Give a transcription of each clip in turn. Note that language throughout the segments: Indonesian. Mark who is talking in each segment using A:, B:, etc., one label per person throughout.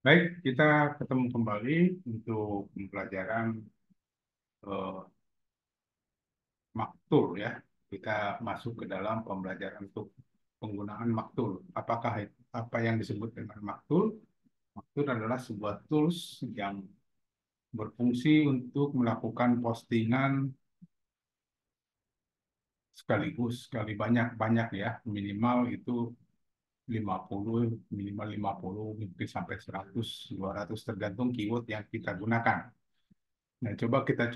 A: Baik, kita ketemu kembali untuk pembelajaran eh, maktul ya. Kita masuk ke dalam pembelajaran untuk penggunaan maktul. Apa yang disebut dengan maktul? Maktul adalah sebuah tools yang berfungsi untuk melakukan postingan sekaligus, sekali banyak-banyak ya. Minimal itu 50, minimal 50, mungkin sampai 100, 200 tergantung keyword yang kita gunakan. Nah, coba kita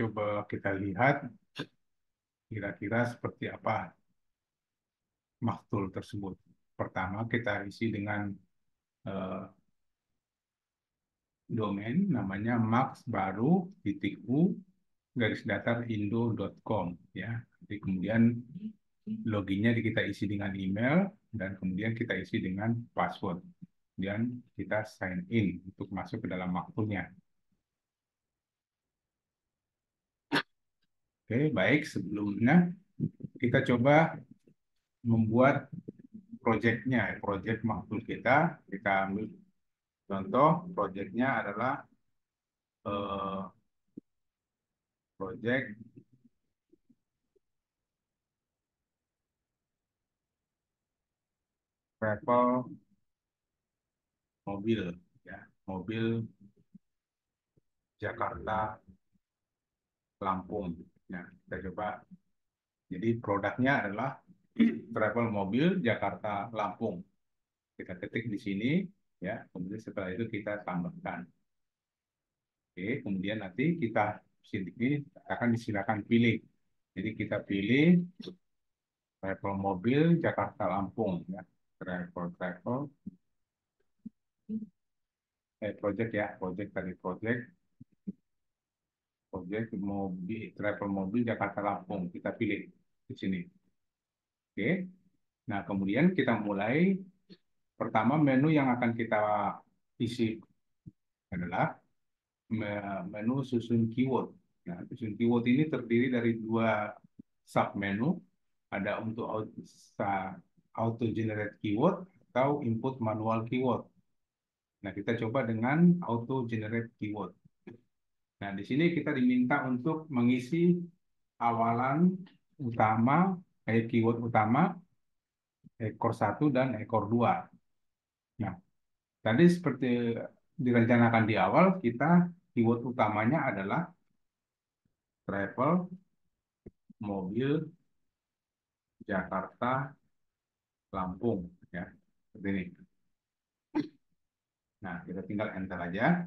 A: lihat kira-kira seperti apa maktul tersebut. Pertama, kita isi dengan eh, domain namanya max_baru_u_indo.com ya. Jadi kemudian loginnya kita isi dengan email dan kemudian kita isi dengan password. Kemudian kita sign in untuk masuk ke dalam maktulnya. Oke, baik. Sebelumnya kita coba membuat proyeknya, proyek maktul kita. Kita ambil contoh, proyeknya adalah eh, proyek travel mobil ya, mobil Jakarta Lampung. Nah, kita coba. Jadi produknya adalah travel mobil Jakarta Lampung. Kita ketik di sini ya, kemudian setelah itu kita tambahkan. Oke, kemudian nanti kita sini akan disilakan pilih. Jadi kita pilih travel mobil Jakarta Lampung ya. Travel project ya, project tadi project mobil travel mobil Jakarta Lampung. Kita pilih di sini. Oke. Nah, kemudian kita mulai. Pertama, menu yang akan kita isi adalah menu susun keyword. Nah, susun keyword ini terdiri dari dua submenu. Ada untuk auto generate keyword atau input manual keyword. Nah, kita coba dengan auto generate keyword. Nah, di sini kita diminta untuk mengisi awalan utama, keyword utama, ekor satu dan ekor dua. Nah, tadi seperti direncanakan di awal, kita keyword utamanya adalah travel mobil Jakarta Lampung ya. Seperti ini. Nah, kita tinggal enter aja.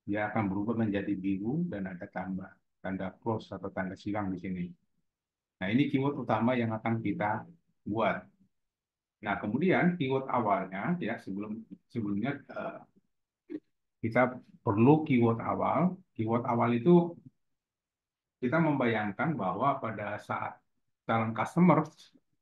A: Dia akan berubah menjadi biru dan ada tanda close atau tanda silang di sini. Nah, ini keyword utama yang akan kita buat. Nah, kemudian keyword awalnya ya sebelumnya kita perlu keyword awal. Keyword awal itu kita membayangkan bahwa pada saat calon customer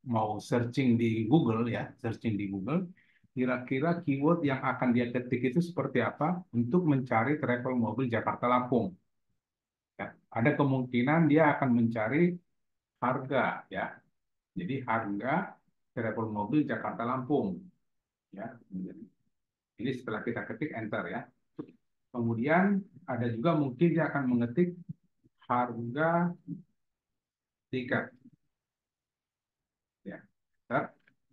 A: mau searching di Google ya, searching di Google, kira-kira keyword yang akan dia ketik itu seperti apa untuk mencari travel mobil Jakarta Lampung. Ya, ada kemungkinan dia akan mencari harga ya. Jadi harga travel mobil Jakarta Lampung ya. Ini setelah kita ketik enter ya. Kemudian ada juga mungkin dia akan mengetik harga tiket ya.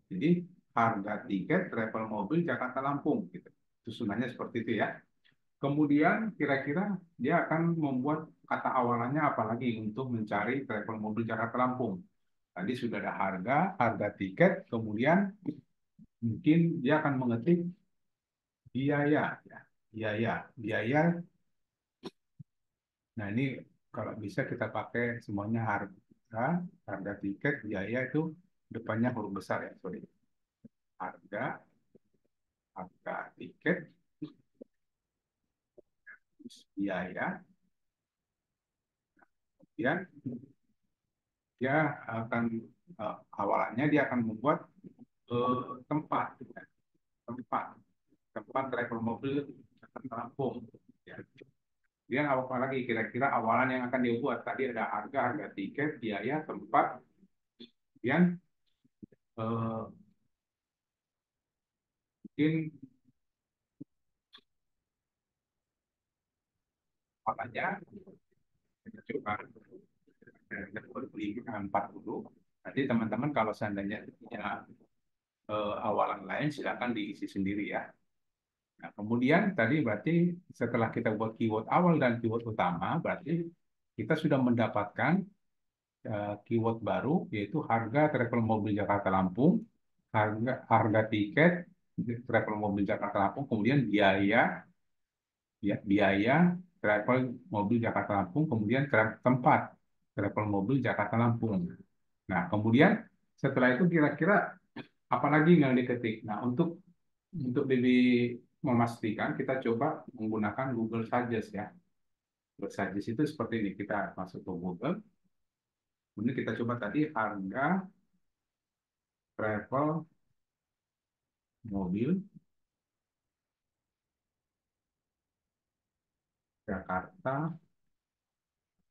A: Jadi harga tiket travel mobil Jakarta Lampung gitu. Susunannya seperti itu ya. Kemudian kira-kira dia akan membuat kata awalannya apalagi untuk mencari travel mobil Jakarta Lampung. Tadi sudah ada harga tiket, kemudian mungkin dia akan mengetik biaya ya. Biaya. Nah, ini kalau bisa kita pakai semuanya harga tiket, biaya itu depannya huruf besar ya, sorry. Harga, harga tiket, biaya, ya dia akan awalannya dia akan membuat tempat tempat tempat travel mobil akan terampung ya. Kemudian apa lagi kira-kira awalan yang akan dibuat tadi ada harga tiket biaya tempat kemudian mungkin awalnya kita coba beli 40. Nanti teman-teman kalau seandainya punya awalan lain silakan diisi sendiri ya. Nah, kemudian tadi berarti setelah kita buat keyword awal dan keyword utama, berarti kita sudah mendapatkan keyword baru yaitu harga travel mobil Jakarta Lampung, harga harga tiket travel mobil Jakarta Lampung, kemudian biaya travel mobil Jakarta Lampung, kemudian tempat travel mobil Jakarta Lampung. Nah, kemudian setelah itu kira-kira apalagi yang diketik. Nah, untuk lebih memastikan kita coba menggunakan Google Suggest ya. Google Suggest itu seperti ini, kita masuk ke Google, kemudian kita coba tadi harga travel mobil Jakarta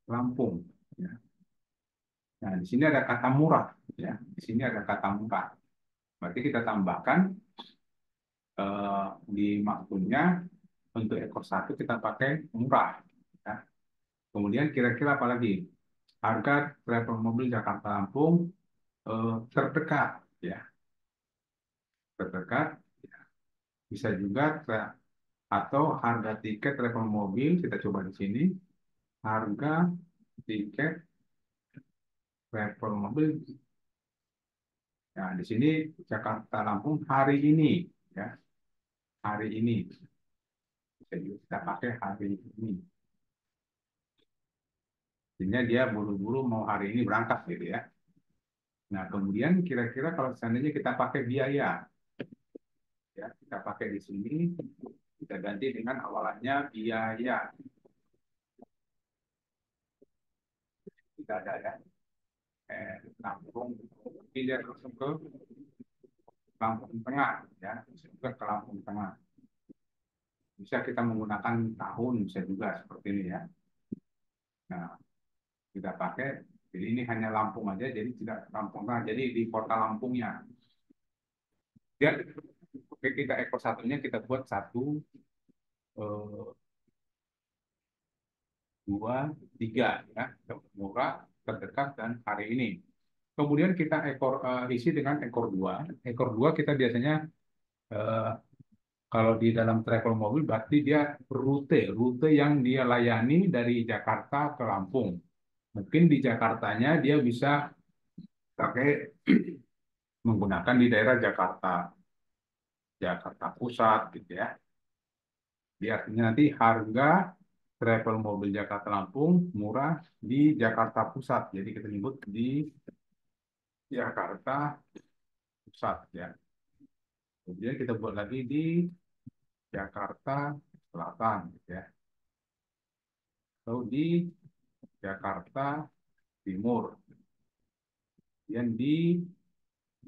A: Lampung. Ya. Nah, di sini ada kata murah, ya. Di sini ada kata murah. Berarti kita tambahkan di maksudnya untuk ekor satu kita pakai murah. Ya. Kemudian kira-kira apa lagi? Harga travel mobil Jakarta Lampung terdekat, ya, terdekat. Bisa juga atau harga tiket travel mobil kita coba di sini. Harga tiket travel mobil. Nah, di sini Jakarta Lampung hari ini, ya, hari ini. Bisa juga kita pakai hari ini. Sehingga dia buru-buru mau hari ini berangkat gitu ya. Nah, kemudian kira-kira kalau seandainya kita pakai biaya, ya, kita pakai di sini, kita ganti dengan awalannya biaya. Kita ada ya, Lampung, pindah langsung ke Lampung Tengah, ya, juga ke Lampung Tengah. Bisa kita menggunakan tahun, bisa juga seperti ini ya. Nah, kita pakai, jadi ini hanya Lampung aja, jadi tidak Lampung Tengah, jadi di kota Lampungnya. Ya, oke, kita ekor satunya kita buat satu, dua, tiga, ya, murah, terdekat, dan hari ini. Kemudian kita isi dengan ekor dua. Ekor dua kita biasanya eh, kalau di dalam travel mobil berarti dia rute yang dia layani dari Jakarta ke Lampung. Mungkin di Jakartanya dia bisa pakai menggunakan di daerah Jakarta, Jakarta Pusat gitu ya. Dia artinya nanti harga travel mobil Jakarta Lampung murah di Jakarta Pusat. Jadi kita nyebut di Jakarta Pusat ya. Kemudian kita buat lagi di Jakarta Selatan gitu ya. Atau di Jakarta Timur. Kemudian di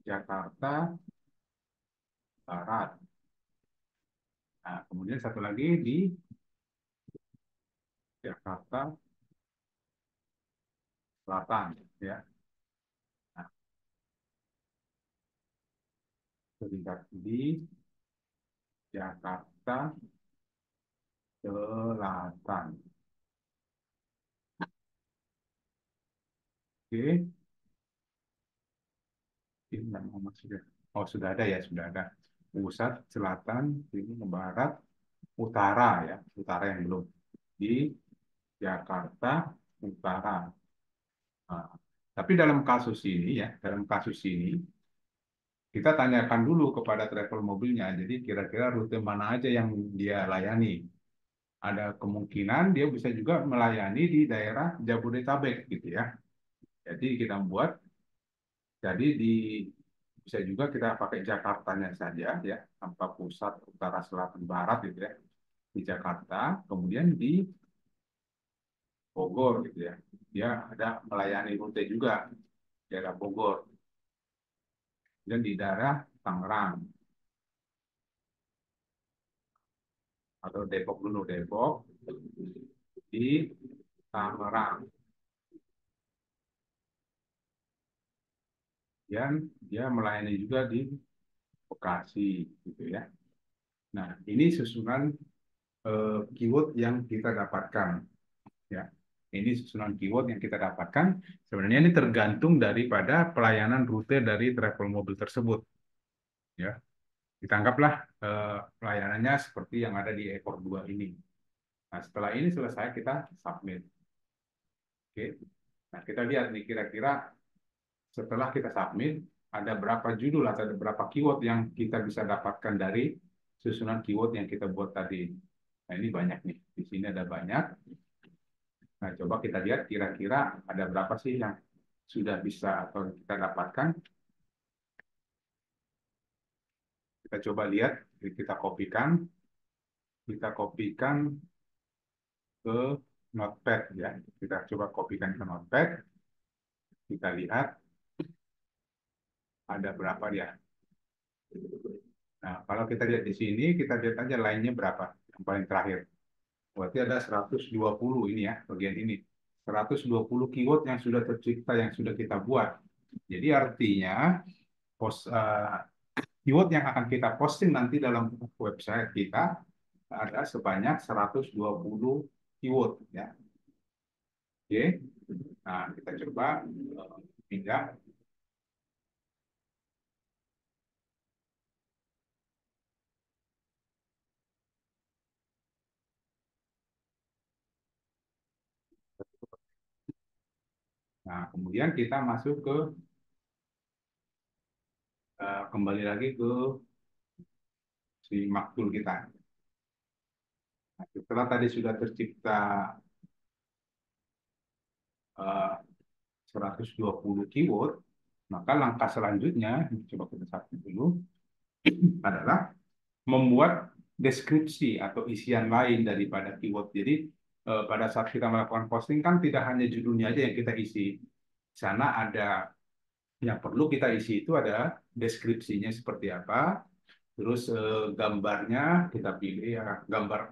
A: Jakarta Barat. Nah, kemudian satu lagi di Jakarta Selatan ya. Nah, di Jakarta Selatan. Oke, ini nama sudah. Oh, sudah ada ya, sudah ada. Pusat, Selatan, Timur, Barat, Utara ya, Utara yang belum. Di Jakarta Utara. Nah, tapi dalam kasus ini ya, dalam kasus ini kita tanyakan dulu kepada travel mobilnya. Jadi kira-kira rute mana aja yang dia layani. Ada kemungkinan dia bisa juga melayani di daerah Jabodetabek gitu ya. Jadi kita buat, jadi bisa juga kita pakai Jakartanya saja ya, tanpa pusat, utara, selatan, barat gitu ya. Di Jakarta, kemudian di Bogor gitu ya. Dia ada melayani rute juga di daerah Bogor dan di daerah Tangerang atau Depok dulu, Depok di Tangerang. Dan dia melayani juga di Bekasi gitu ya. Nah, ini susunan keyword yang kita dapatkan. Ya. Ini susunan keyword yang kita dapatkan. Sebenarnya ini tergantung daripada pelayanan rute dari travel mobil tersebut. Ya, kita anggaplah pelayanannya seperti yang ada di ekor 2 ini. Nah, setelah ini selesai, kita submit. Oke. Nah, kita lihat nih kira-kira setelah kita submit, ada berapa judul atau ada berapa keyword yang kita bisa dapatkan dari susunan keyword yang kita buat tadi. Nah, ini banyak nih. Di sini ada banyak. Nah, coba kita lihat kira-kira ada berapa sih yang sudah bisa atau kita dapatkan. Kita coba lihat, kita kopikan ke Notepad ya. Kita coba kopikan ke Notepad. Kita lihat ada berapa ya. Nah, kalau kita lihat di sini, kita lihat aja lainnya berapa. Yang paling terakhir. Berarti ada 120 ini ya, bagian ini. 120 keyword yang sudah tercipta, yang sudah kita buat. Jadi artinya, keyword yang akan kita posting nanti dalam website kita ada sebanyak 120 keyword ya. Oke. Nah, kita coba pindah. Nah, kemudian kita masuk ke kembali lagi ke si maktul kita. Nah, setelah tadi sudah tercipta 120 keyword, maka langkah selanjutnya, coba kita satu dulu, adalah membuat deskripsi atau isian lain daripada keyword. Jadi pada saat kita melakukan posting kan tidak hanya judulnya aja yang kita isi. Di sana ada yang perlu kita isi itu ada deskripsinya seperti apa, terus gambarnya kita pilih ya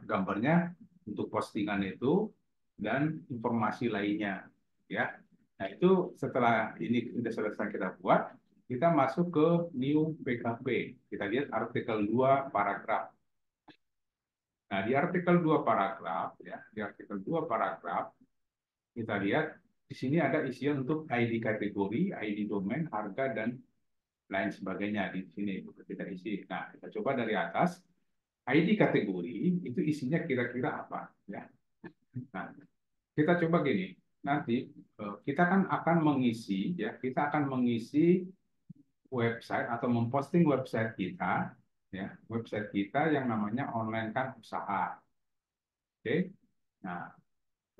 A: gambarnya untuk postingan itu dan informasi lainnya ya. Nah, itu setelah ini sudah selesai kita buat, kita masuk ke new PKP. Kita lihat artikel 2 paragraf. Nah, di artikel 2 paragraf ya, di artikel 2 paragraf kita lihat di sini ada isian untuk ID kategori, ID domain, harga dan lain sebagainya di sini kita isi. Nah, kita coba dari atas. ID kategori itu isinya kira-kira apa ya. Nah, kita coba gini. Nanti kita kan akan mengisi ya, kita akan mengisi website atau memposting website kita ya, website kita yang namanya online kan usaha. Oke. Nah,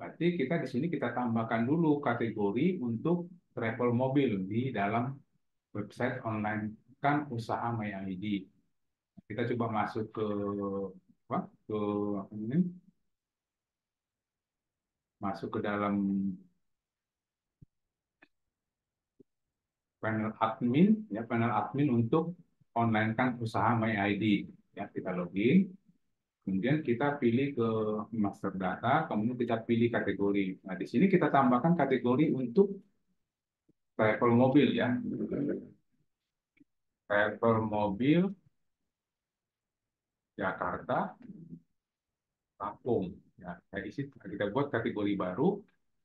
A: berarti kita di sini kita tambahkan dulu kategori untuk travel mobil di dalam website online kan usaha My ID. Kita coba masuk ke apa? Ke ini, masuk ke dalam panel admin ya, panel admin untuk online kan usaha My ID ya. Kita login, kemudian kita pilih ke master data, kemudian kita pilih kategori. Nah, di sini kita tambahkan kategori untuk travel mobil ya, travel mobil Jakarta Lampung ya. Nah, isi kita buat kategori baru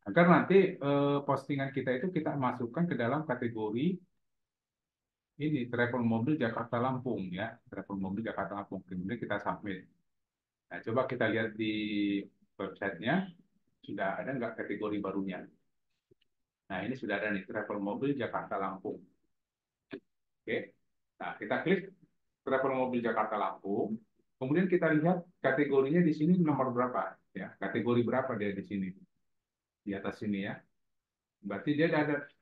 A: agar nanti postingan kita itu kita masukkan ke dalam kategori ini travel mobil Jakarta Lampung ya, travel mobil Jakarta Lampung. Kemudian kita submit. Nah, coba kita lihat di websitenya sudah ada nggak kategori barunya. Nah, ini sudah ada nih travel mobil Jakarta Lampung. Oke. Nah, kita klik travel mobil Jakarta Lampung. Kemudian kita lihat kategorinya di sini nomor berapa ya, kategori berapa dia di sini di atas sini ya. Berarti dia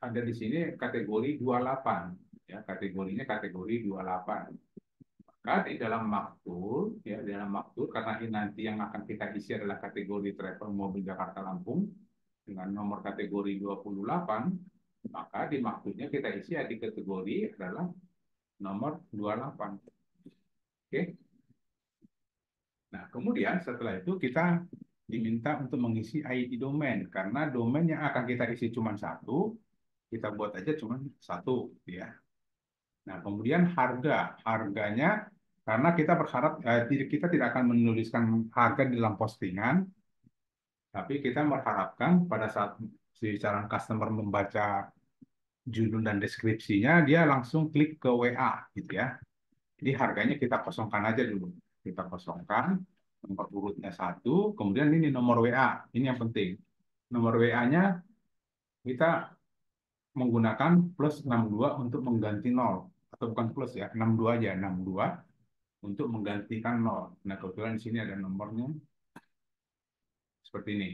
A: ada di sini kategori 28 ya, kategorinya kategori 28. Maka di dalam maktul ya, di dalam maktul karena ini nanti yang akan kita isi adalah kategori travel mobil Jakarta Lampung dengan nomor kategori 28, maka di maktulnya kita isi di kategori adalah nomor 28. Oke. Nah, kemudian setelah itu kita diminta untuk mengisi ID domain karena domain yang akan kita isi cuma satu, kita buat aja cuma satu ya. Nah, kemudian harganya karena kita berharap kita tidak akan menuliskan harga di dalam postingan, Tapi kita mengharapkan pada saat si calon customer membaca judul dan deskripsinya, dia langsung klik ke WA gitu ya. Jadi harganya kita kosongkan aja dulu. Kita kosongkan nomor urutnya satu, kemudian ini nomor WA. Ini yang penting. Nomor WA-nya kita menggunakan plus 62 untuk mengganti nol. Atau bukan plus ya, 62 aja, 62 untuk menggantikan nol. Nah, kebetulan di sini ada nomornya seperti ini.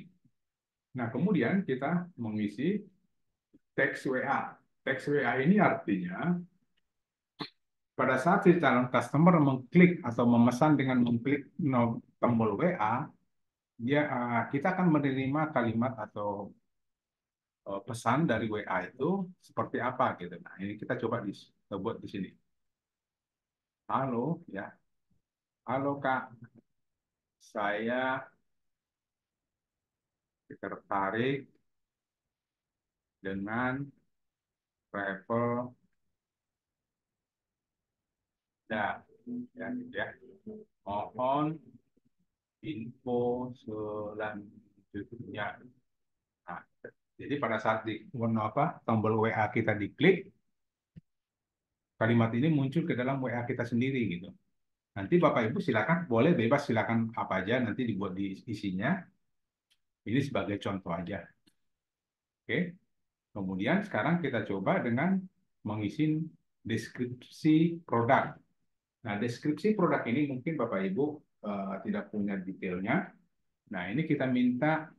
A: Nah, kemudian kita mengisi teks WA. Teks WA ini artinya pada saat si calon customer mengklik atau memesan dengan mengklik tombol WA, kita akan menerima kalimat atau pesan dari WA itu seperti apa gitu. Nah, ini kita coba kita buat di sini. Halo ya, halo Kak, saya tertarik dengan travel dan ya, gitu ya. Mohon info selanjutnya. Nah, jadi pada saat tombol WA kita diklik, kalimat ini muncul ke dalam WA kita sendiri gitu. Nanti Bapak Ibu silakan, boleh bebas silakan apa aja nanti dibuat di isinya. Ini sebagai contoh aja. Oke. Kemudian sekarang kita coba dengan mengisi deskripsi produk. Nah, deskripsi produk ini mungkin Bapak Ibu tidak punya detailnya. Nah, ini kita minta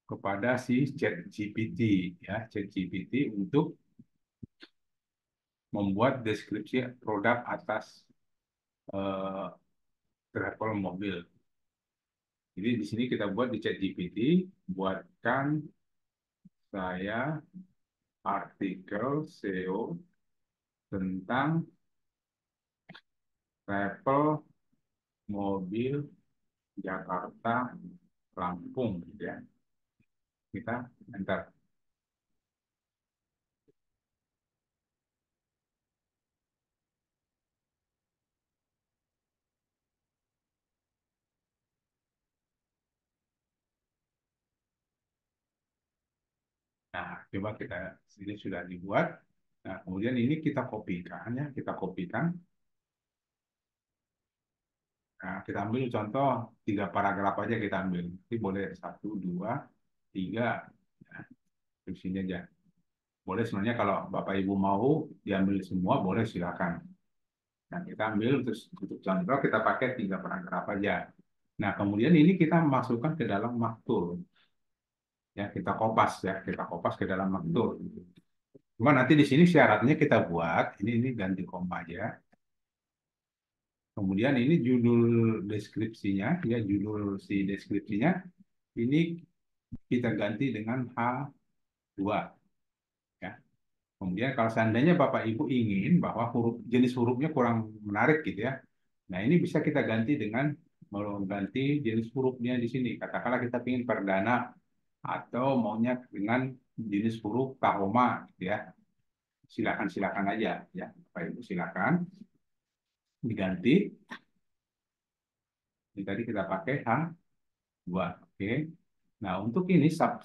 A: kepada si ChatGPT ya, ChatGPT untuk membuat deskripsi produk atas eh, travel mobil. Jadi di sini kita buat di ChatGPT, buatkan saya artikel SEO tentang travel mobil Jakarta Lampung gitu ya. Kita enter. Nah, coba kita ini sudah dibuat. Nah, kemudian ini kita kopikan ya, kita kopikan. Nah, kita ambil contoh 3 paragraf aja kita ambil. Jadi boleh 1, 2, 3. Nah, di sini aja. Boleh sebenarnya kalau Bapak Ibu mau diambil semua, boleh silakan. Nah, kita ambil terus untuk contoh kita pakai 3 paragraf aja. Nah, kemudian ini kita masukkan ke dalam Maktur. Ya, kita kopas ke dalam Maktur. Cuma nanti di sini syaratnya kita buat, ini ganti koma aja. Kemudian ini judul deskripsinya, ya judul si deskripsinya, ini kita ganti dengan H2. Ya. Kemudian kalau seandainya Bapak Ibu ingin bahwa jenis hurufnya kurang menarik gitu ya, nah ini bisa kita ganti dengan mengganti jenis hurufnya di sini. Katakanlah kita ingin perdana atau maunya dengan jenis huruf Tahoma gitu ya. Silakan aja ya, Bapak Ibu silakan diganti. Ini tadi kita pakai H2. Oke. Nah, untuk ini sub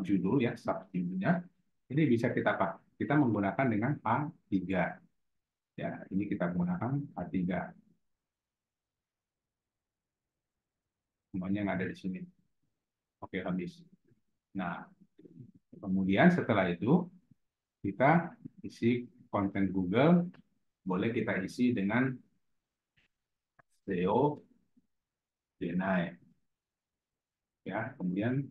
A: judul ya, sub judulnya ini bisa kita menggunakan dengan A3. Ya, ini kita menggunakan A3. Semuanya yang ada di sini. Oke, habis. Nah, kemudian setelah itu kita isi konten Google, boleh kita isi dengan SEO Denai. Ya, kemudian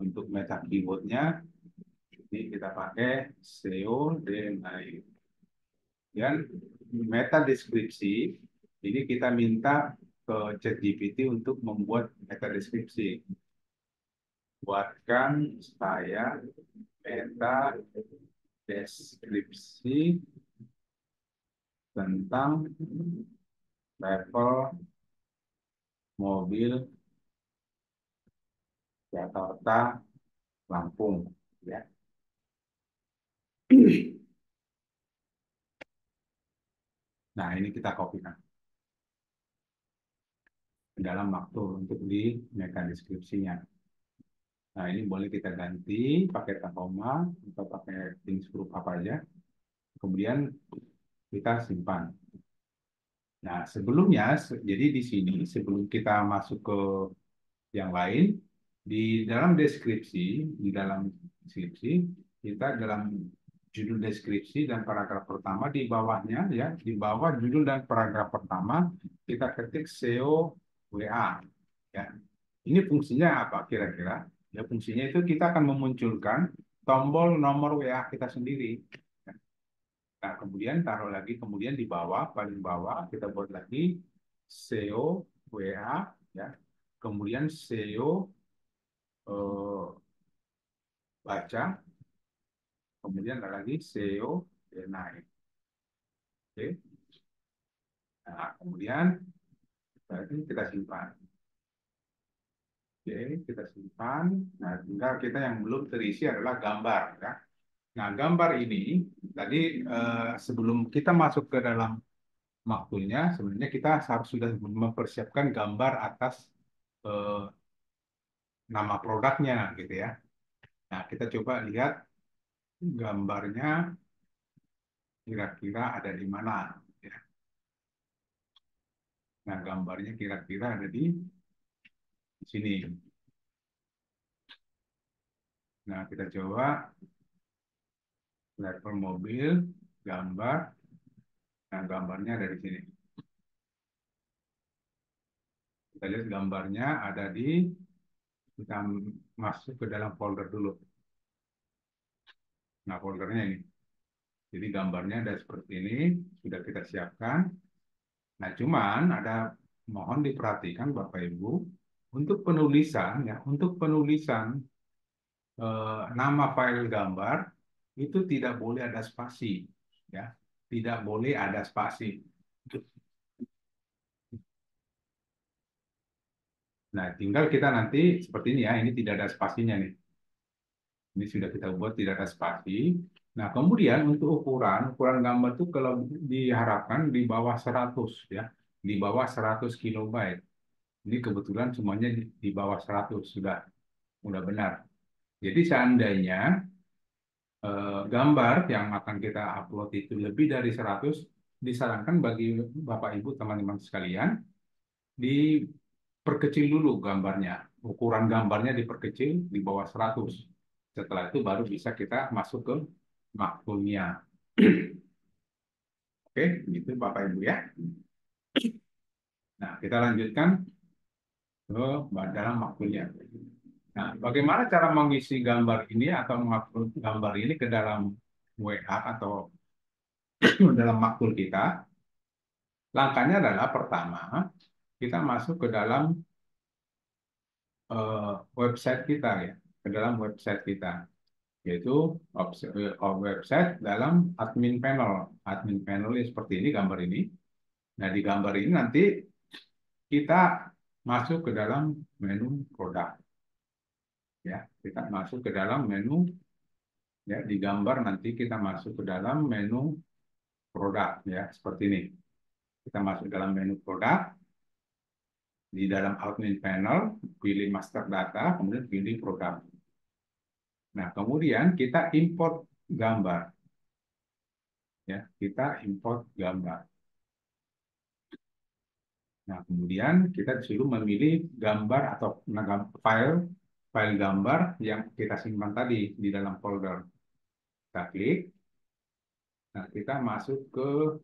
A: untuk meta keywordnya ini kita pakai SEO Denai. Dan meta deskripsi ini kita minta ke ChatGPT untuk membuat meta deskripsi. Buatkan saya meta deskripsi tentang level mobil Jakarta Lampung ya. Nah, ini kita kopikan. dalam maktul untuk di meta deskripsinya. Nah, ini boleh kita ganti pakai Tahoma atau pakai things group apa aja. Kemudian kita simpan. Nah, sebelumnya, jadi di sini sebelum kita masuk ke yang lain, di dalam deskripsi, kita dalam judul deskripsi dan paragraf pertama di bawahnya, ya, di bawah judul dan paragraf pertama, kita ketik SEO WA. Ya. Ini fungsinya apa kira-kira? Ya, fungsinya itu kita akan memunculkan tombol nomor WA kita sendiri. Nah, kemudian taruh lagi, kemudian di bawah, paling bawah, kita buat lagi SEO WA, ya. Kemudian SEO baca, kemudian ada lagi SEO naik. Oke. Nah, kemudian berarti kita simpan. Oke, kita simpan. Nah, tinggal kita yang belum terisi adalah gambar, ya. Nah, gambar ini tadi sebelum kita masuk ke dalam maktulnya, sebenarnya kita harus sudah mempersiapkan gambar atas eh, nama produknya, gitu ya. Nah, kita coba lihat gambarnya kira-kira ada di mana, ya. Nah, gambarnya kira-kira ada di sini. Nah, kita coba level mobil, gambar. Nah, gambarnya ada di sini. Kita lihat gambarnya ada di, kita masuk ke dalam folder dulu. Nah, foldernya ini. Jadi gambarnya ada seperti ini, sudah kita siapkan. Nah, cuman ada, mohon diperhatikan Bapak Ibu, untuk penulisan, ya, untuk penulisan nama file gambar itu tidak boleh ada spasi, ya, tidak boleh ada spasi. Nah, tinggal kita nanti seperti ini, ya, ini tidak ada spasinya nih. Ini sudah kita buat tidak ada spasi. Nah, kemudian untuk ukuran gambar itu kalau diharapkan di bawah 100, ya, di bawah 100 kilobyte. Ini kebetulan semuanya di bawah 100 sudah benar. Jadi seandainya gambar yang akan kita upload itu lebih dari 100, disarankan bagi Bapak Ibu teman-teman sekalian diperkecil dulu gambarnya. Ukuran gambarnya diperkecil di bawah 100. Setelah itu baru bisa kita masuk ke makulnya. Oke, gitu Bapak Ibu, ya. Nah, kita lanjutkan ke dalam makulnya. Nah, bagaimana cara mengisi gambar ini atau mengupload gambar ini ke dalam WA atau dalam makul kita? Langkahnya adalah pertama, kita masuk ke dalam website kita, ya, ke dalam website kita, yaitu website dalam admin panel. Admin panel ini seperti ini, gambar ini. Nah, di gambar ini nanti kita masuk ke dalam menu produk, ya. Kita masuk ke dalam menu, ya, di gambar nanti kita masuk ke dalam menu produk, ya, seperti ini. Kita masuk dalam menu produk, di dalam admin panel, pilih master data, kemudian pilih produk. Nah, kemudian kita import gambar, ya, kita import gambar. Nah, kemudian kita disuruh memilih gambar atau file file gambar yang kita simpan tadi di dalam folder. Kita klik. Nah, kita masuk ke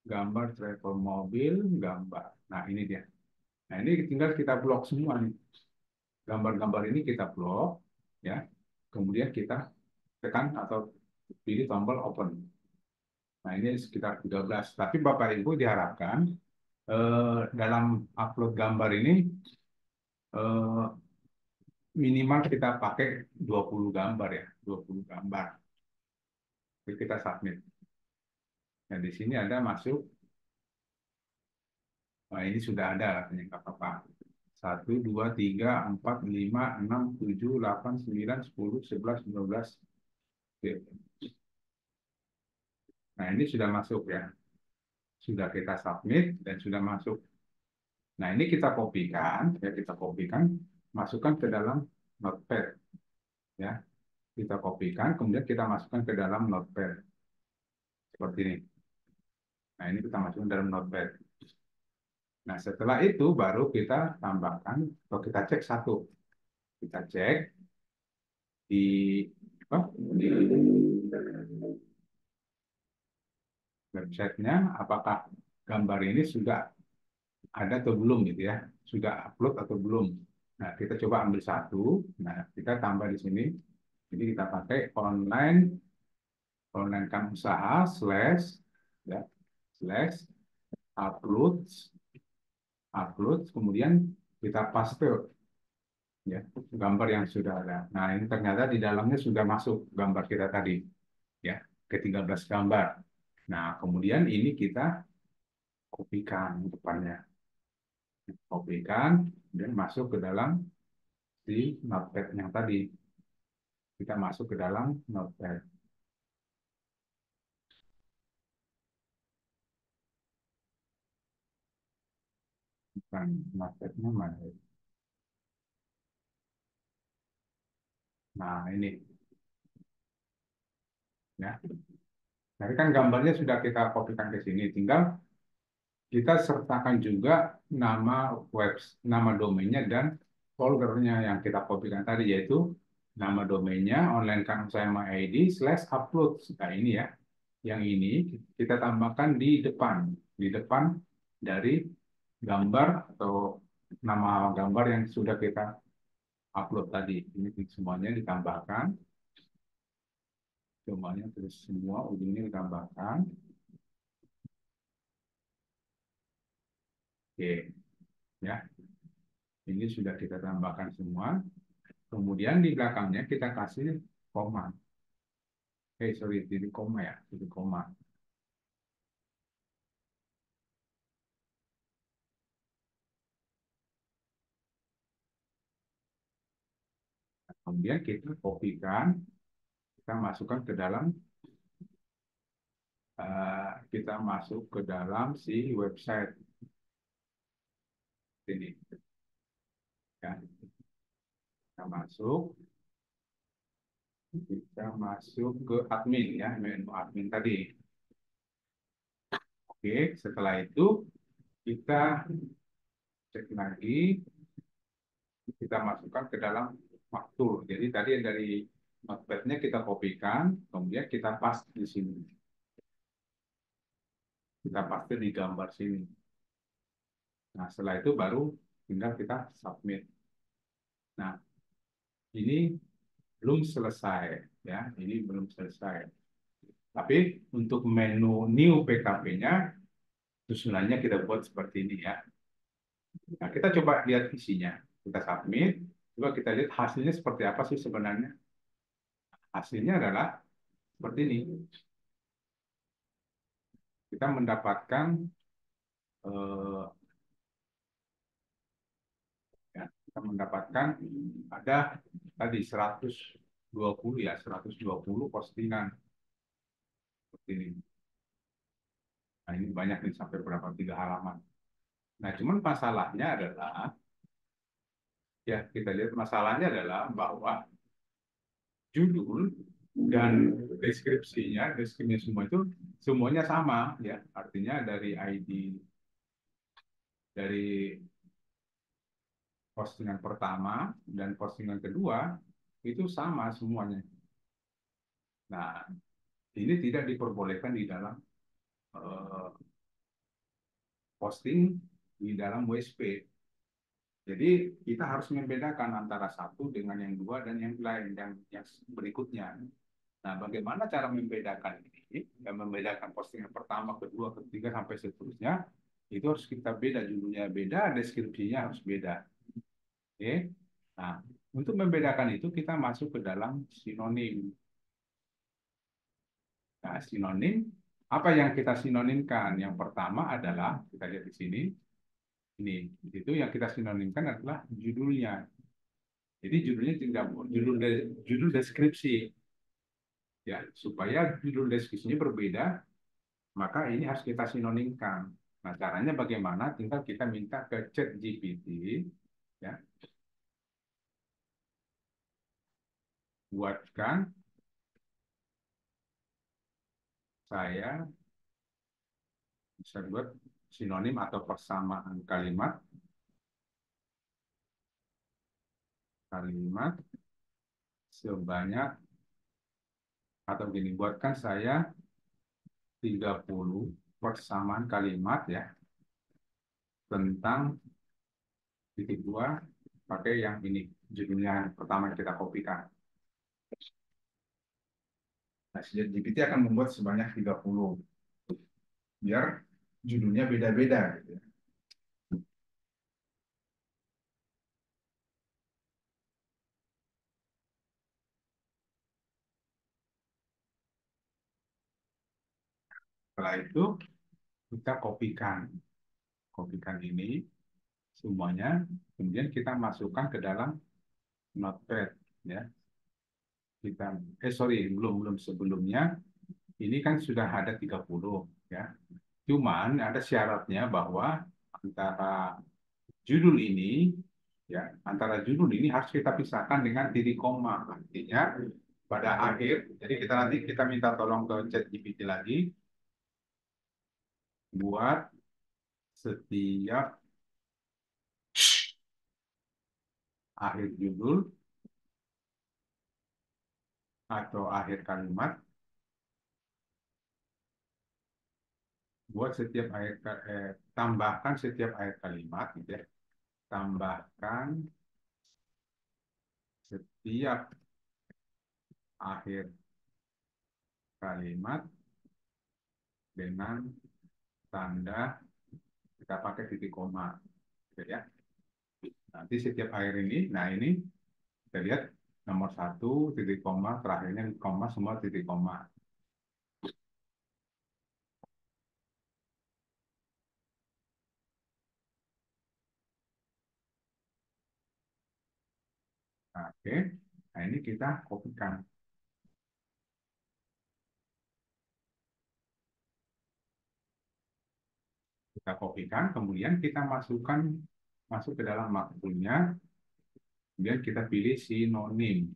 A: gambar travel mobil, gambar. Nah, ini dia. Nah, ini tinggal kita blok semua nih. Gambar-gambar ini kita blok, ya. Kemudian kita tekan atau pilih tombol open. Nah, ini sekitar 13. Tapi Bapak Ibu diharapkan dalam upload gambar ini eh, minimal kita pakai 20 gambar, ya, 20 gambar. Jadi kita submit. Nah, di sini ada masuk, nah, ini sudah ada katanya, nggak apa-apa. 1, 2, 3, 4, 5, 6, 7, 8, 9, 10, 11, 12. Oke. Nah, ini sudah masuk, ya. Sudah kita submit dan sudah masuk. Nah, ini kita kopikan, masukkan ke dalam Notepad, ya. Kita kopikan, kemudian kita masukkan ke dalam Notepad seperti ini. Nah, ini kita masukkan dalam Notepad. Nah, setelah itu baru kita tambahkan atau kita cek satu. Kita cek di apa, di websitenya apakah gambar ini sudah ada atau belum gitu ya, sudah upload atau belum. Nah, kita coba ambil satu. Nah, kita tambah di sini. Jadi kita pakai online online kan usaha slash, ya, slash upload upload kemudian kita paste, ya, gambar yang sudah ada. Nah, ini ternyata di dalamnya sudah masuk gambar kita tadi, ya, ke 13 gambar. Nah, kemudian ini kita kopikan depannya, kopikan dan masuk ke dalam si notepad yang tadi. Kita masuk ke dalam notepad. Bukan, notepadnya mana? Nah, ini, ya. Jadi kan gambarnya sudah kita kopikan ke sini, tinggal kita sertakan juga nama web, nama domainnya dan foldernya yang kita kopikan tadi, yaitu nama domainnya online kan sama ID slash upload. Nah, ini ya, yang ini kita tambahkan di depan dari gambar atau nama gambar yang sudah kita upload tadi. Ini semuanya ditambahkan, semuanya terus semua ujungnya ditambahkan. Oke, ya, ini sudah kita tambahkan semua. Kemudian di belakangnya kita kasih koma. Sorry, titik koma ya, titik koma. Kemudian kita kopikan, kita masukkan ke dalam, kita masuk ke dalam si website ini. Ya, kita masuk ke admin ya, menu admin tadi. Oke, setelah itu kita cek lagi, kita masukkan ke dalam maktul. Jadi tadi yang dari notepad-nya kita kopikan, kemudian kita paste di sini. Kita paste di gambar sini. Nah, setelah itu baru tinggal kita submit. Nah, ini belum selesai, ya. Ini belum selesai. Tapi untuk menu new PKP-nya susunannya kita buat seperti ini ya. Nah, kita coba lihat isinya. Kita submit, coba kita lihat hasilnya seperti apa sih sebenarnya. Hasilnya adalah seperti ini. Kita mendapatkan eh, ya, kita mendapatkan ada tadi 120 ya, 120 postingan seperti ini. Nah, ini banyak nih sampai berapa 3 halaman. Nah, cuman masalahnya adalah, ya, kita lihat masalahnya adalah bahwa judul dan deskripsinya semua itu semuanya sama, ya. Artinya dari ID, dari postingan pertama dan postingan kedua itu sama semuanya. Nah, ini tidak diperbolehkan di dalam uh, posting di dalam WSP. Jadi kita harus membedakan antara satu dengan yang dua dan yang lain, yang berikutnya. Nah, bagaimana cara membedakan ini? Dan membedakan postingan pertama, kedua, ketiga, sampai seterusnya, itu harus kita beda, judulnya beda, deskripsinya harus beda. Oke? Nah, untuk membedakan itu kita masuk ke dalam sinonim. Nah, sinonim, apa yang kita sinonimkan? Yang pertama adalah, kita lihat di sini, ini, itu yang kita sinonimkan adalah judulnya. Jadi judulnya tidak judul deskripsi, ya, supaya judul deskripsinya berbeda, maka ini harus kita sinonimkan. Nah, caranya bagaimana? Tinggal kita minta ke ChatGPT, ya, buatkan saya bisa buat sinonim atau persamaan kalimat kalimat sebanyak atau gini, buatkan saya 30 persamaan kalimat ya tentang titik dua pakai yang ini judulnya pertama yang kita kopikan. Nah, si GPT akan membuat sebanyak 30 biar judulnya beda-beda gitu ya. Setelah itu kita kopikan ini semuanya, kemudian kita masukkan ke dalam Notepad ya. Sorry, belum belum sebelumnya ini kan sudah ada 30 ya. Cuman ada syaratnya bahwa antara judul ini antara judul ini harus kita pisahkan dengan titik koma. Artinya pada akhir, jadi kita minta tolong ke ChatGPT lagi buat setiap akhir judul atau akhir kalimat, tambahkan setiap akhir kalimat gitu ya. Tambahkan setiap akhir kalimat dengan tanda kita pakai titik koma gitu ya. Nanti setiap akhir ini, nah ini kita lihat nomor satu titik koma, terakhirnya koma, semua titik koma. Nah, oke, nah ini kita kopikan. Kita kopikan, kemudian kita masuk ke dalam makulnya, kemudian kita pilih sinonim.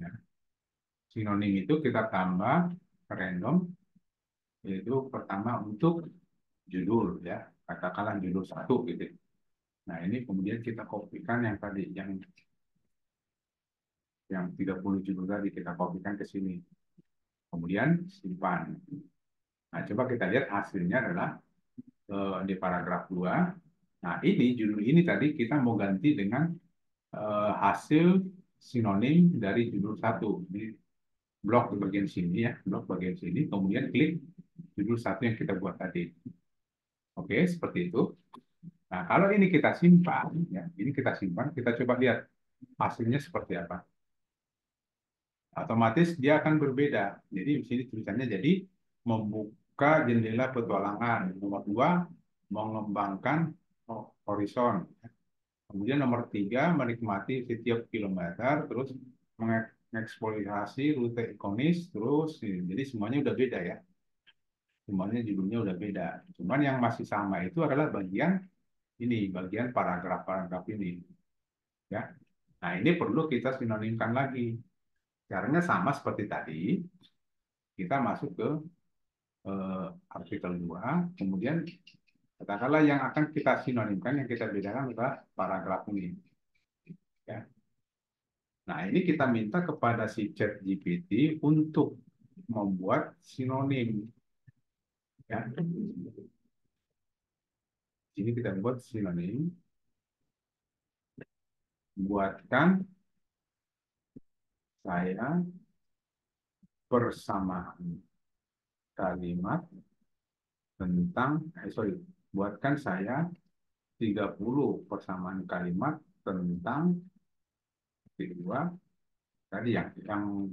A: Ya. Sinonim itu kita tambah random, yaitu pertama untuk judul ya, katakanlah judul satu gitu. Nah ini kemudian kita kopikan yang tadi, yang 30 judul tadi kita kopikan ke sini. Kemudian simpan. Nah coba kita lihat hasilnya adalah di paragraf 2. Nah ini judul ini tadi kita mau ganti dengan hasil sinonim dari judul satu. Di blok di bagian sini ya, blok bagian sini, kemudian klik judul satu yang kita buat tadi. Oke, seperti itu. Nah, kalau ini kita simpan, ya, ini kita simpan, kita coba lihat hasilnya seperti apa. Otomatis dia akan berbeda. Jadi di sini tulisannya jadi membuka jendela petualangan. Nomor dua, mengembangkan horizon. Kemudian nomor tiga, menikmati setiap kilometer, terus mengeksplorasi rute ikonis, terus jadi semuanya udah beda ya. Semuanya judulnya udah beda. Cuman yang masih sama itu adalah bagian ini, bagian paragraf-paragraf ini. Ya. Nah, ini perlu kita sinonimkan lagi. Caranya sama seperti tadi, kita masuk ke artikel 2, kemudian katakanlah yang akan kita sinonimkan, yang kita bedakan adalah paragraf ini. Ya. Nah, ini kita minta kepada si ChatGPT untuk membuat sinonim. Ya. Ini kita buat sinonim, buatkan saya persamaan kalimat tentang, buatkan saya 30 persamaan kalimat tentang kedua tadi yang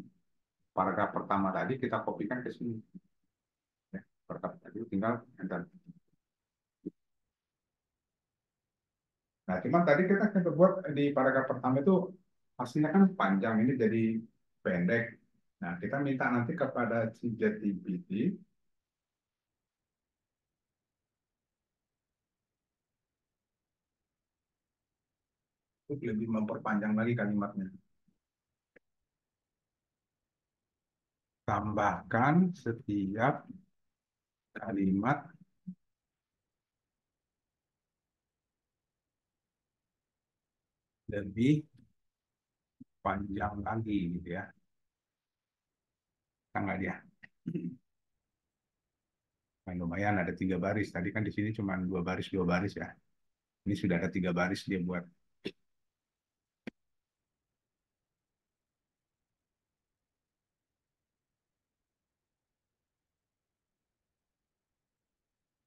A: paragraf pertama tadi kita kopikan ke sini. Ya, paragraf tadi tinggal enter. Nah, cuma tadi kita buat di paragraf pertama itu hasilnya kan panjang, ini jadi pendek. Nah, kita minta nanti kepada si ChatGPT untuk lebih memperpanjang lagi kalimatnya. Tambahkan setiap kalimat lebih panjang lagi gitu ya. Tanggal dia. Nah, lumayan ada 3 baris. Tadi kan di sini cuma 2 baris, 2 baris ya. Ini sudah ada 3 baris dia buat.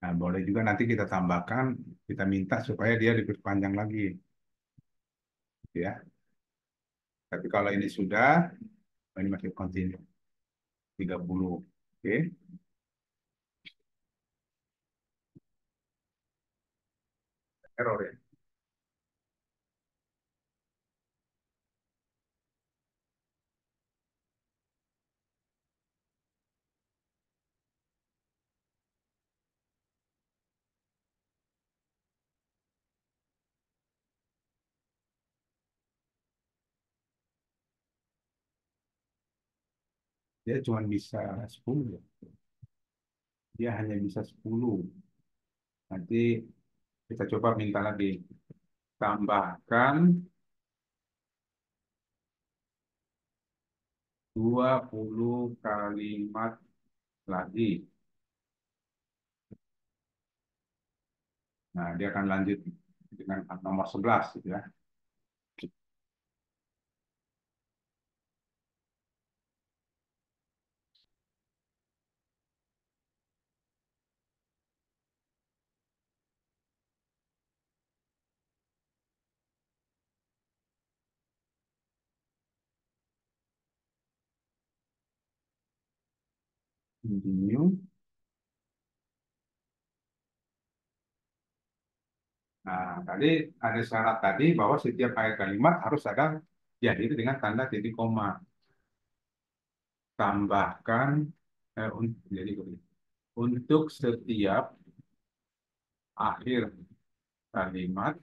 A: Nah, boleh juga nanti kita tambahkan, kita minta supaya dia diperpanjang lagi, gitu ya. Tapi kalau ini sudah, ini masih continue 30. Oke, error ya. Dia cuma bisa 10 ya. Dia hanya bisa 10. Nanti kita coba minta lagi. Tambahkan 20 kalimat lagi. Nah, dia akan lanjut dengan nomor 11 gitu ya. Continue. Nah, tadi ada syarat tadi bahwa setiap akhir kalimat harus ada diakhiri dengan tanda titik koma. Tambahkan jadi begini. Untuk setiap akhir kalimat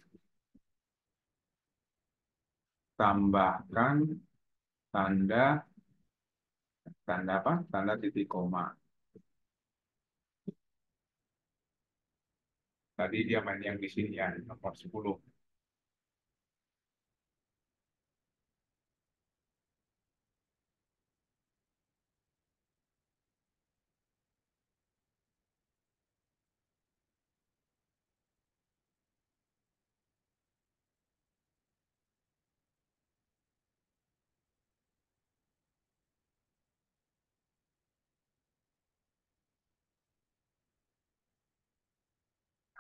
A: tambahkan tanda tanda apa? Tanda titik koma. Tadi dia main yang di sini ya, nomor 10.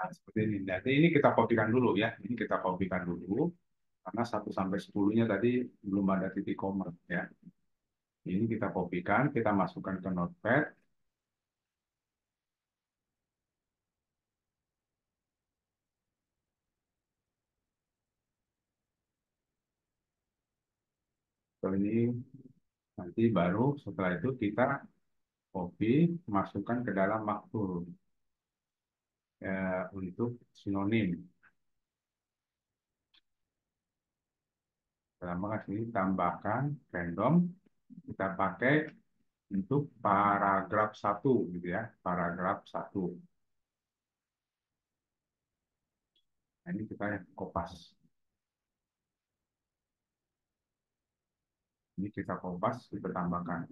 A: Nah, seperti ini. Jadi ini kita kopikan dulu ya. Ini kita kopikan dulu karena 1 sampai 10-nya tadi belum ada titik koma ya. Ini kita kopikan, kita masukkan ke Notepad. Setelah ini nanti baru setelah itu kita copy, masukkan ke dalam maktul untuk sinonim. Tambahkan sini, tambahkan random, kita pakai untuk paragraf 1 gitu ya, paragraf 1. Nah, ini kita kopas. Ini kita kopas, kita tambahkan.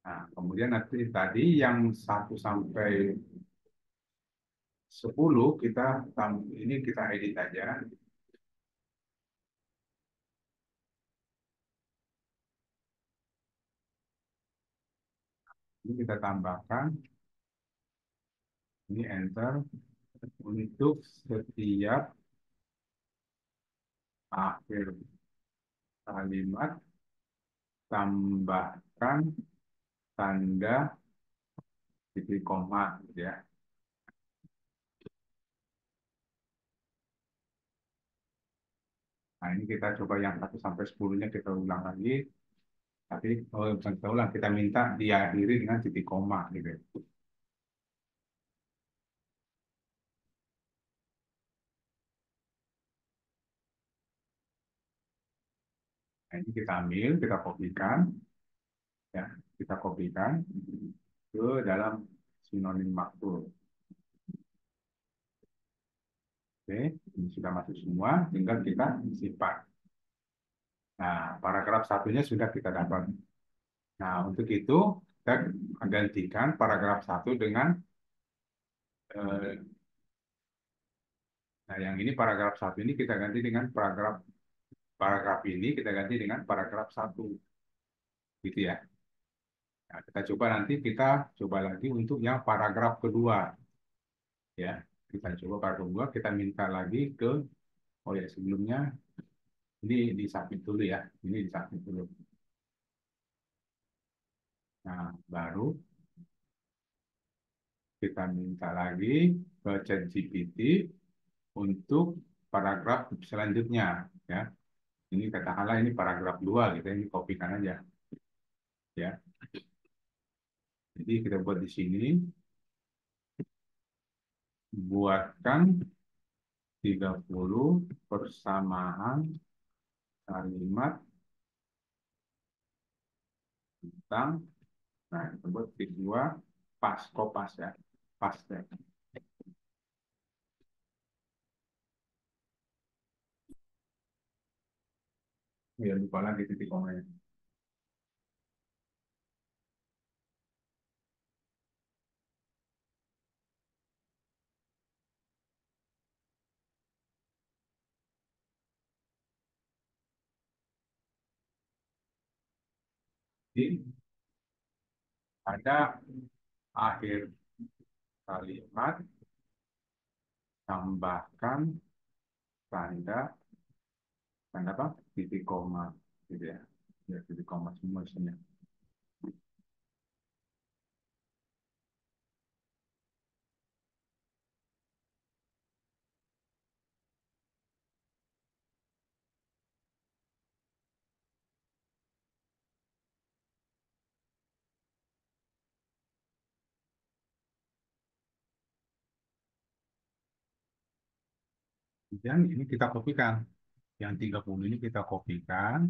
A: Nah, kemudian nanti tadi yang 1 sampai 10 kita ini kita edit aja. Ini kita tambahkan, ini enter untuk setiap akhir kalimat tambahkan tanda titik koma gitu ya. Nah, ini kita coba yang 1 sampai 10-nya kita ulang lagi. Tapi bukan kita ulang, kita minta diakhiri dengan titik koma gitu ya. Nah, ini kita ambil, kita kopikan, ya, kita kopikan ke dalam sinonim maktul. Oke, ini sudah masuk semua, tinggal kita simpan. Nah, paragraf satunya sudah kita dapat. Nah, untuk itu kita gantikan paragraf satu dengan nah, yang ini paragraf satu ini kita ganti dengan paragraf paragraf ini kita ganti dengan paragraf satu, gitu ya. Nah, kita coba nanti kita coba lagi untuk yang paragraf kedua, ya. Kita coba paragraf kedua, kita minta lagi ke oh ya sebelumnya ini disubmit dulu ya, ini disubmit dulu. Nah, baru kita minta lagi ke ChatGPT untuk paragraf selanjutnya, ya. Ini katakanlah ini paragraf 2 gitu, ini kopikan aja, ya. Jadi kita buat di sini, buatkan 30 persamaan kalimat tentang, nah kita buat titik 2, pas, kopas ya, pas ya. Ya, lupa lagi titik komanya. Jadi pada akhir kalimat tambahkan tanda tanda apa? Titik koma, gitu ya. Ya, titik koma semua isinya. Dan ini kita kopikan. Yang 30 ini kita kopikan,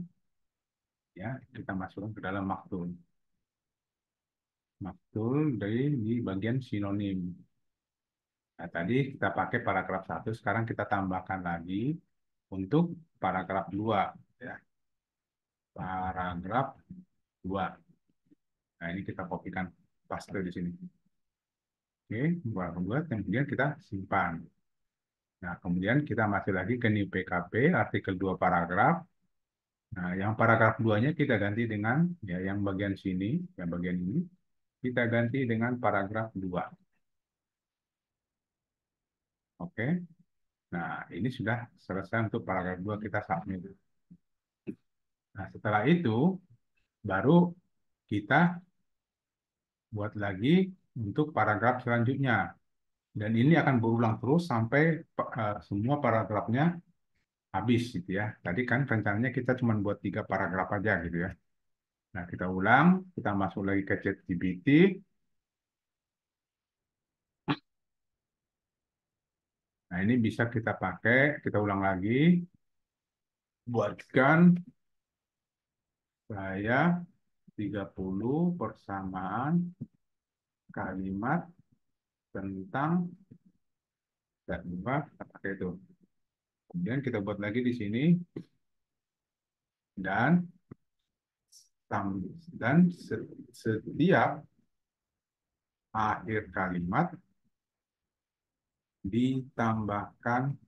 A: ya, kita masukkan ke dalam maktul. Maktul di bagian sinonim. Nah, tadi kita pakai paragraf satu, sekarang kita tambahkan lagi untuk paragraf 2, ya. Paragraf 2. Nah, ini kita kopikan paste di sini. Oke, paragraf 2, kemudian kita simpan. Nah, kemudian kita masuk lagi ke new PKP, artikel 2 paragraf. Nah, yang paragraf 2-nya kita ganti dengan, ya, yang bagian sini, yang bagian ini, kita ganti dengan paragraf 2. Oke. Nah, ini sudah selesai untuk paragraf 2 kita submit. Nah, setelah itu baru kita buat lagi untuk paragraf selanjutnya. Dan ini akan berulang terus sampai semua paragrafnya habis gitu ya. Tadi kan rencananya kita cuma buat 3 paragraf aja gitu ya. Nah, kita ulang, kita masuk lagi ke ChatGPT. Nah, ini bisa kita pakai, kita ulang lagi. Buatkan saya 30 persamaan kalimat tentang dan ubah pakai itu. Kemudian kita buat lagi di sini dan dan setiap akhir kalimat ditambahkan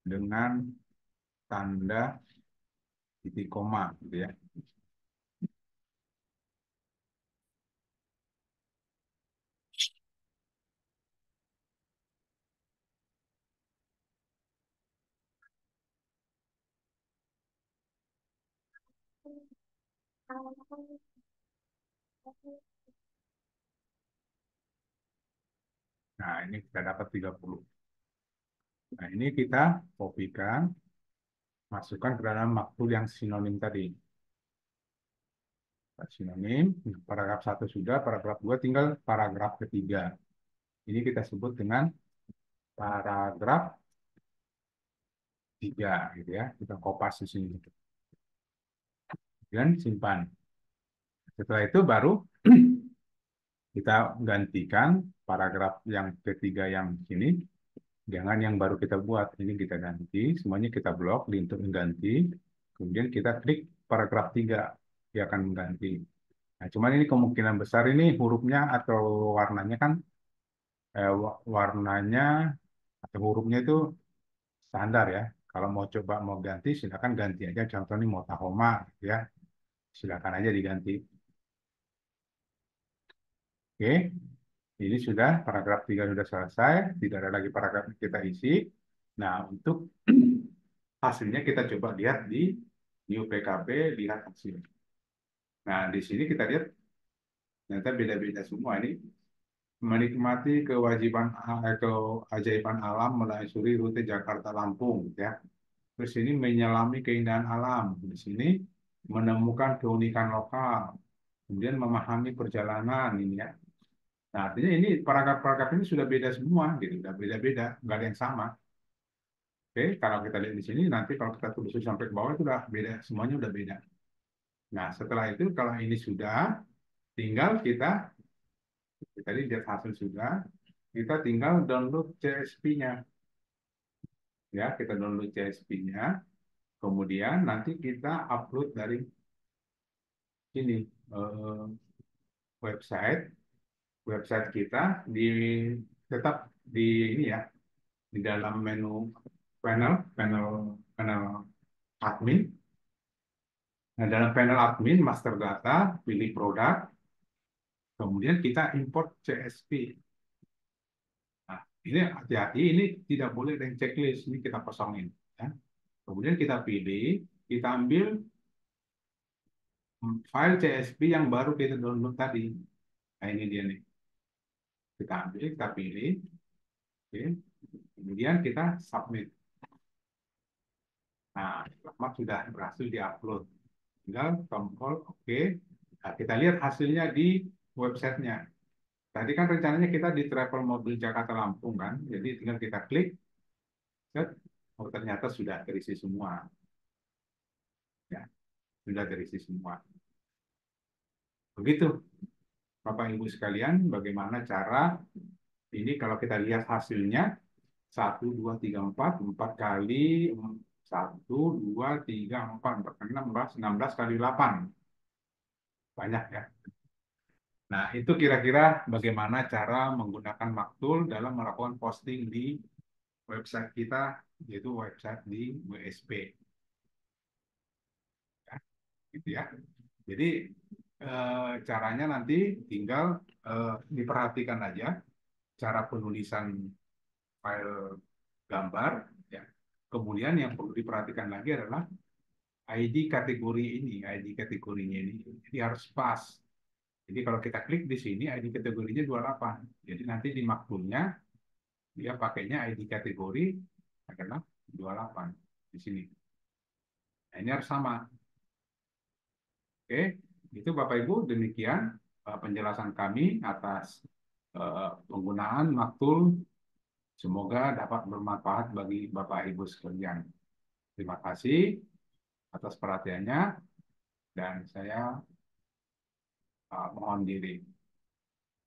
A: dengan tanda titik koma, gitu ya. Nah, ini kita dapat 30. Nah, ini kita kopikan, masukkan ke dalam maktul yang sinonim tadi. Sinonim, paragraf satu sudah, paragraf 2 tinggal paragraf ketiga. Ini kita sebut dengan paragraf tiga gitu ya. Kita kopas di sini. Dan simpan. Setelah itu baru kita gantikan paragraf yang ketiga yang sini. Jangan yang baru kita buat. Ini kita ganti. Semuanya kita blok di untuk mengganti. Kemudian kita klik paragraf 3. Dia akan mengganti. Nah, cuman ini kemungkinan besar ini hurufnya atau warnanya kan warnanya atau hurufnya itu standar ya. Kalau mau coba mau ganti, silakan ganti aja. Contohnya mau Tahoma, gitu ya, silakan aja diganti. Oke, ini sudah paragraf 3 sudah selesai. Tidak ada lagi paragraf yang kita isi. Nah, untuk hasilnya kita coba lihat di New PKP, lihat hasil. Nah, di sini kita lihat ternyata beda-beda semua ini. Menikmati keajaiban alam melalui rute Jakarta Lampung, ya. Terus ini menyelami keindahan alam. Di sini menemukan keunikan lokal. Kemudian memahami perjalanan ini ya. Nah, artinya ini paragraf-paragraf ini sudah beda semua, gitu. Sudah beda-beda, nggak ada yang sama. Oke, kalau kita lihat di sini, nanti kalau kita tulis sampai ke bawah itu udah beda, semuanya udah beda. Nah, setelah itu kalau ini sudah, tinggal kita lihat hasil sudah, kita tinggal download CSV-nya. Ya, kita download CSV-nya, kemudian nanti kita upload dari ini website website kita di tetap di ini ya, di dalam menu panel panel panel admin. Nah, dalam panel admin master data, pilih produk, kemudian kita import CSV. Nah, ini hati-hati, ini tidak boleh ada yang checklist, ini kita kosongin ya. Kemudian kita pilih, kita ambil file CSV yang baru kita download tadi. Nah, ini dia nih. Kita ambil, kita pilih, oke. Kemudian kita submit. Nah, lama sudah berhasil diupload. Tinggal tombol oke. Nah, kita lihat hasilnya di websitenya. Tadi kan rencananya kita di travel mobil Jakarta Lampung kan. Jadi tinggal kita klik, set. Oh, ternyata sudah terisi semua. Ya, sudah terisi semua. Begitu, Bapak Ibu sekalian, bagaimana cara ini kalau kita lihat hasilnya, 1, 2, 3, 4 kali 1, 2, 3, 4, 4 kali 16 kali 8. Banyak ya. Nah, itu kira-kira bagaimana cara menggunakan Maktul dalam melakukan posting di website kita, yaitu website di WSP. Ya, gitu ya. Jadi caranya nanti tinggal diperhatikan aja cara penulisan file gambar. Ya. Kemudian yang perlu diperhatikan lagi adalah ID kategori ini, ID kategorinya ini. Jadi harus pas. Jadi kalau kita klik di sini ID kategorinya 28. Jadi nanti di maktulnya dia pakainya ID kategori adalah 28 di sini. Nah, ini harus sama. Oke, itu Bapak Ibu demikian penjelasan kami atas penggunaan maktul. Semoga dapat bermanfaat bagi Bapak Ibu sekalian. Terima kasih atas perhatiannya dan saya mohon diri.